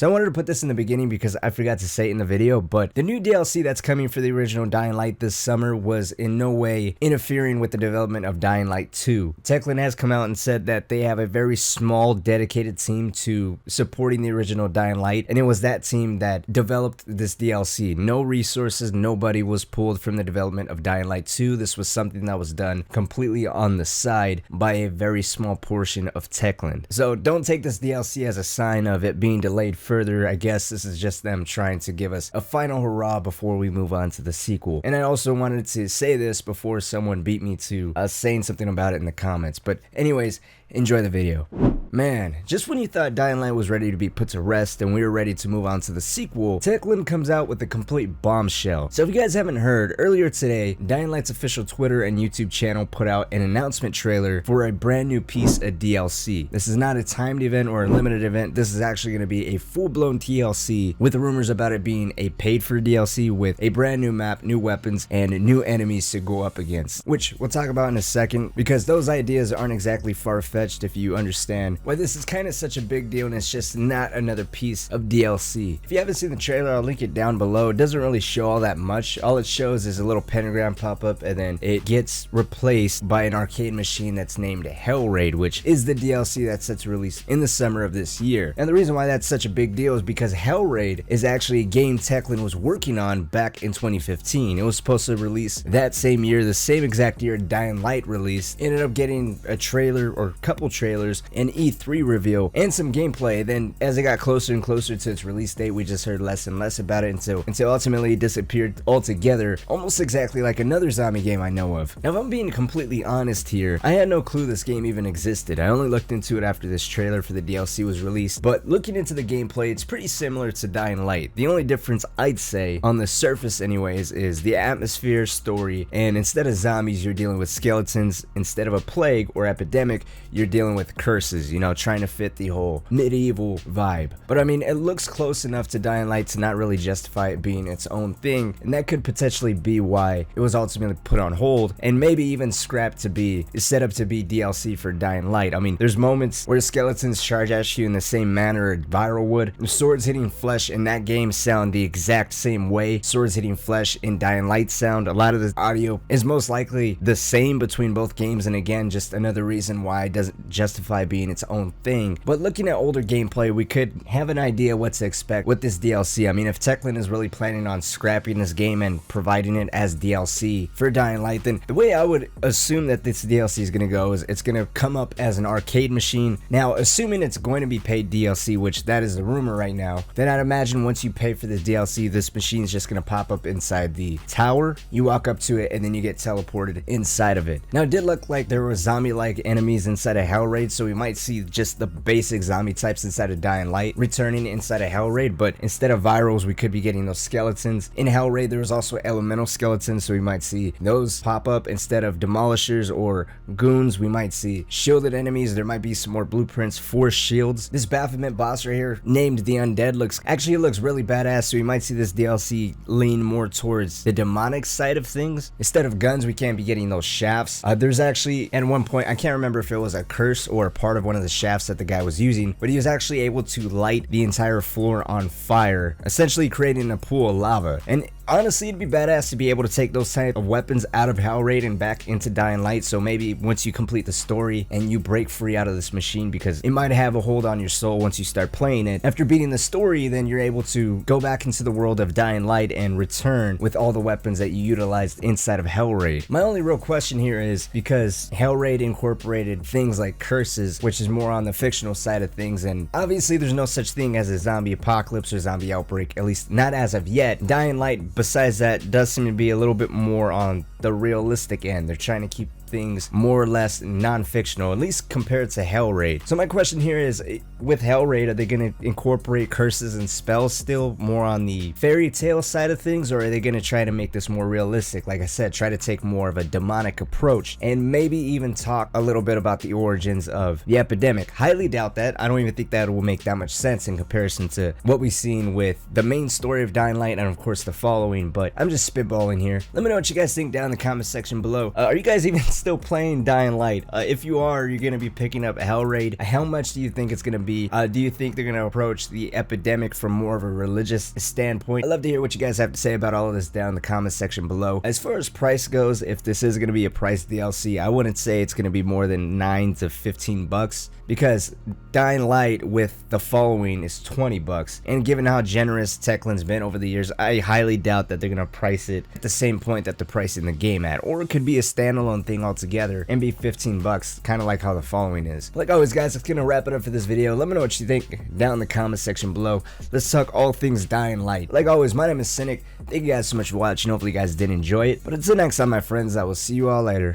So I wanted to put this in the beginning because I forgot to say it in the video, but the new DLC that's coming for the original Dying Light this summer was in no way interfering with the development of Dying Light 2. Techland has come out and said that they have a very small dedicated team to supporting the original Dying Light, and it was that team that developed this DLC. No resources, nobody was pulled from the development of Dying Light 2. This was something that was done completely on the side by a very small portion of Techland. So don't take this DLC as a sign of it being delayed further. I guess this is just them trying to give us a final hurrah before we move on to the sequel. And I also wanted to say this before someone beat me to saying something about it in the comments. But anyways, enjoy the video. Man, just when you thought Dying Light was ready to be put to rest and we were ready to move on to the sequel, Techland comes out with a complete bombshell. So if you guys haven't heard, earlier today, Dying Light's official Twitter and YouTube channel put out an announcement trailer for a brand new piece of DLC. This is not a timed event or a limited event. This is actually going to be a full-blown DLC with rumors about it being a paid-for DLC with a brand new map, new weapons, and new enemies to go up against, which we'll talk about in a second because those ideas aren't exactly far-fetched if you understand why this is kind of such a big deal and it's just not another piece of DLC. If you haven't seen the trailer, I'll link it down below. It doesn't really show all that much. All it shows is a little pentagram pop up and then it gets replaced by an arcade machine that's named HellRaid, which is the DLC that's set to release in the summer of this year. And the reason why that's such a big deal is because HellRaid is actually a game Techland was working on back in 2015. It was supposed to release that same year, the same exact year Dying Light released. Ended up getting a trailer or a couple trailers, an E3 reveal, and some gameplay. Then as it got closer and closer to its release date, we just heard less and less about it until ultimately it disappeared altogether, almost exactly like another zombie game I know of. Now if I'm being completely honest here, I had no clue this game even existed. I only looked into it after this trailer for the DLC was released, but looking into the gameplay, it's pretty similar to Dying Light. The only difference I'd say, on the surface anyways, is the atmosphere, story, and instead of zombies you're dealing with skeletons. Instead of a plague or epidemic, you're dealing with curses, you know, trying to fit the whole medieval vibe. But I mean, it looks close enough to Dying Light to not really justify it being its own thing, and that could potentially be why it was ultimately put on hold and maybe even scrapped to be set up to be DLC for Dying Light. I mean, there's moments where skeletons charge at you in the same manner a viral would. Swords hitting flesh in that game sound the exact same way swords hitting flesh in Dying Light sound. A lot of the audio is most likely the same between both games, and again, just another reason why it doesn't justify being its own thing. But looking at older gameplay, we could have an idea what to expect with this DLC. I mean, if Techland is really planning on scrapping this game and providing it as DLC for Dying Light, then the way I would assume that this DLC is going to go is it's going to come up as an arcade machine. Now, assuming it's going to be paid DLC, which that is the rumor right now, then I'd imagine once you pay for this DLC, this machine is just going to pop up inside the tower. You walk up to it and then you get teleported inside of it. Now, it did look like there were zombie-like enemies inside of HellRaid, so we might see just the basic zombie types inside of Dying Light returning inside of HellRaid, but instead of virals, we could be getting those skeletons. In HellRaid, there was also elemental skeletons, so we might see those pop up instead of demolishers or goons. We might see shielded enemies. There might be some more blueprints for shields. This Baphomet boss right here, named the Undead, looks really badass, so we might see this DLC lean more towards the demonic side of things. Instead of guns, we can't be getting those shafts. There's actually, at one point, I can't remember if it was a curse or a part of one of the shafts that the guy was using, but he was actually able to light the entire floor on fire, essentially creating a pool of lava. And honestly, it'd be badass to be able to take those type of weapons out of HellRaid and back into Dying Light. So maybe once you complete the story and you break free out of this machine, because it might have a hold on your soul once you start playing it, after beating the story, then you're able to go back into the world of Dying Light and return with all the weapons that you utilized inside of HellRaid. My only real question here is, because HellRaid incorporated things like curses, which is more on the fictional side of things, and obviously there's no such thing as a zombie apocalypse or zombie outbreak, at least not as of yet. Dying Light, besides that, does seem to be a little bit more on the realistic end. They're trying to keep things more or less non-fictional, at least compared to HellRaid. So my question here is, with HellRaid, are they going to incorporate curses and spells still more on the fairy tale side of things, or are they going to try to make this more realistic? Like I said, try to take more of a demonic approach and maybe even talk a little bit about the origins of the epidemic. Highly doubt that. I don't even think that will make that much sense in comparison to what we've seen with the main story of Dying Light and of course the following, but I'm just spitballing here. Let me know what you guys think down in the comment section below. Are you guys even still playing Dying Light? If you are, you're gonna be picking up HellRaid. How much do you think it's gonna be? Do you think they're gonna approach the epidemic from more of a religious standpoint? I'd love to hear what you guys have to say about all of this down in the comment section below. As far as price goes, if this is gonna be a price DLC, I wouldn't say it's gonna be more than 9 to 15 bucks, because Dying Light with the following is 20 bucks, and given how generous Techland's been over the years, I highly doubt that they're gonna price it at the same point that they're pricing the game at, or it could be a standalone thing altogether and be 15 bucks, kind of like how the following is. Like always guys, that's gonna wrap it up for this video. Let me know what you think down in the comment section below. Let's talk all things Dying Light. Like always, my name is Cynic. Thank you guys so much for watching. Hopefully you guys did enjoy it, but until next time my friends, I will see you all later.